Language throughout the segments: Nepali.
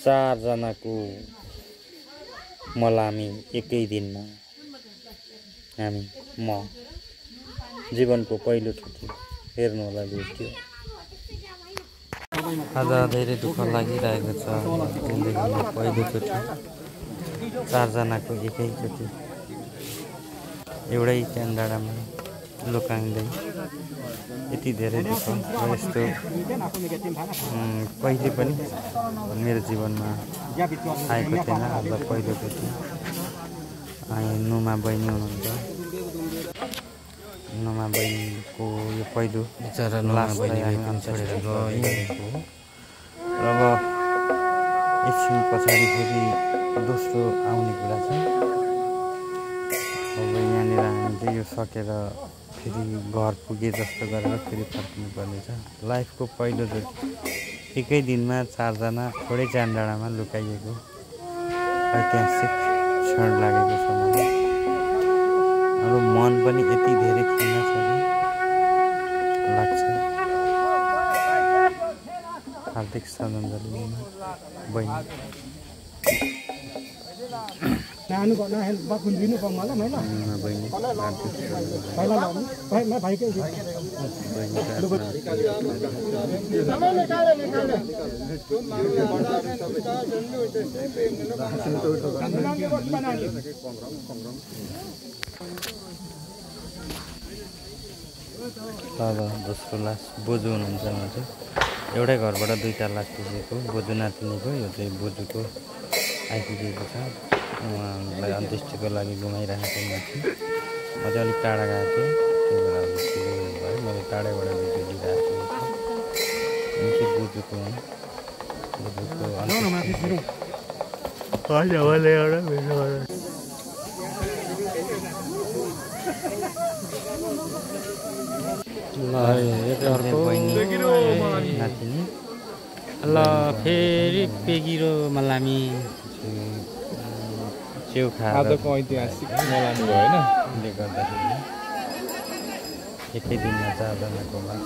4 जनाको मलामी एकै दिनमा हामी म जीवनको पहिलो चोटि हेर्नु होला भेट्यो। आज धेरै दुःख लागिरहेको छ। जिन्दगीमा पहिलो चोटि 4 जनाको एकैचोटि एउटै क्यान्डाडामा लुकाइँदै यति धेरै दुःख र यस्तो कहिले पनि मेरो जीवनमा आएको थिएन। आज पहिलोचोटि नुमा बहिनी हुनुहुन्छ। नुमा बहिनीको यो पहिलो बिचरा नुमा बहिनी छोडेर गएको हो। र अब एकछिन पछाडि फेरि दोस्रो आउने कुरा छ। अब यहाँनिर हामी चाहिँ यो सकेर फेरि घर पुगे जस्तो गरेर फेरि फर्किनु पर्नेछ। लाइफको पहिलोचोटि एकै दिनमा 4 जना थोरै चान्डाडामा लुकाइएको ऐतिहासिक क्षण लागेको छ मलाई। अरू मन पनि यति धेरै खिन्न छ कि लाग्छ। हार्दिक श्रद्धाञ्जली बहिनी। दोस्रो लास बोजू हुनुहुन्छ। म चाहिँ एउटै घरबाट 2टा लास पुगेको बोजू नातिनीको। यो चाहिँ बोजूको आइपुगेको छ। उहाँलाई अन्त्येष्टिको लागि घुमाइरहेको माथि। म चाहिँ अलिक टाढा गएको थिएँ, त्यही भएर ठुलो भयो। मैले टाढैबाट भिडियो लिइरहेको थिएँ। बोजूको नातिनी। ल फेरि पेगिरो मलामी च्याउ खाएर आजको ऐतिहासिक मलामी भयो होइन। त्यसले गर्दाखेरि एकै दिनमा 4 जनाको लास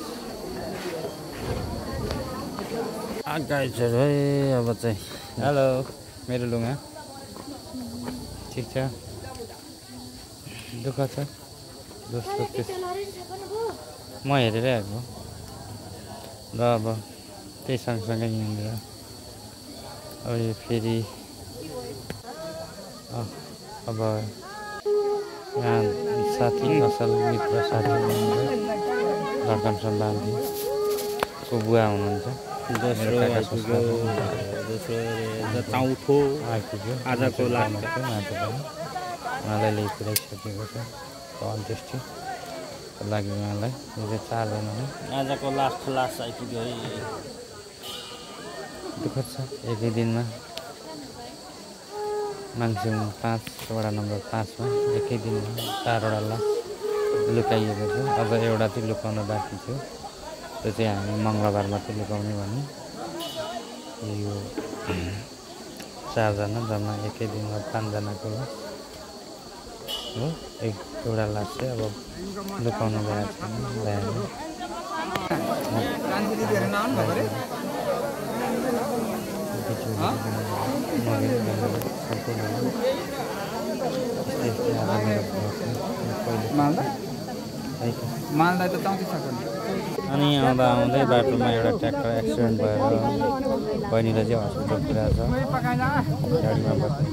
गाइजहरू है। अब चाहिँ हेलो मेरो लुगा ठिक छ। दुःख छ दोस्रो त्यस म हेरेरै आएको र अब त्यही सँगसँगै यहाँनिर अब यो फेरि अब यहाँ साथी असल मित्र साथी धर्कन सम्बन्धीको बुवा हुनुहुन्छ। दोस्रो चौथो आइपुग्यो आजको लास्टको माथि पनि उहाँलाई ल्याइपुऱ्याइसकेको छ। अन्त्येष्टि लागि उहाँलाई यो चाहिँ 4 जनालाई आजको लास्ट आइपुग्यो है। दुःख छ एकै दिनमा मान्छे 5 वडा नम्बर 5 मा एकै दिनमा 4 वटा लास लुकाइएको छ। अझ एउटा चाहिँ लुकाउन बाँकी थियो। त्यो चाहिँ हामी मङ्गलबार मात्रै लुकाउने भने यो 4 जना जम्मा एकै दिनमा 5 जनाको लास हो। एउटा लास चाहिँ अब लुकाउन गएको छैन ल्याएर। अनि आउँदै बाटोमा एउटा ट्र्याक्टर एक्सिडेन्ट भएर बहिनीलाई चाहिँ हस्पिटल पुऱ्याएको छ। गाडीमा बस्ने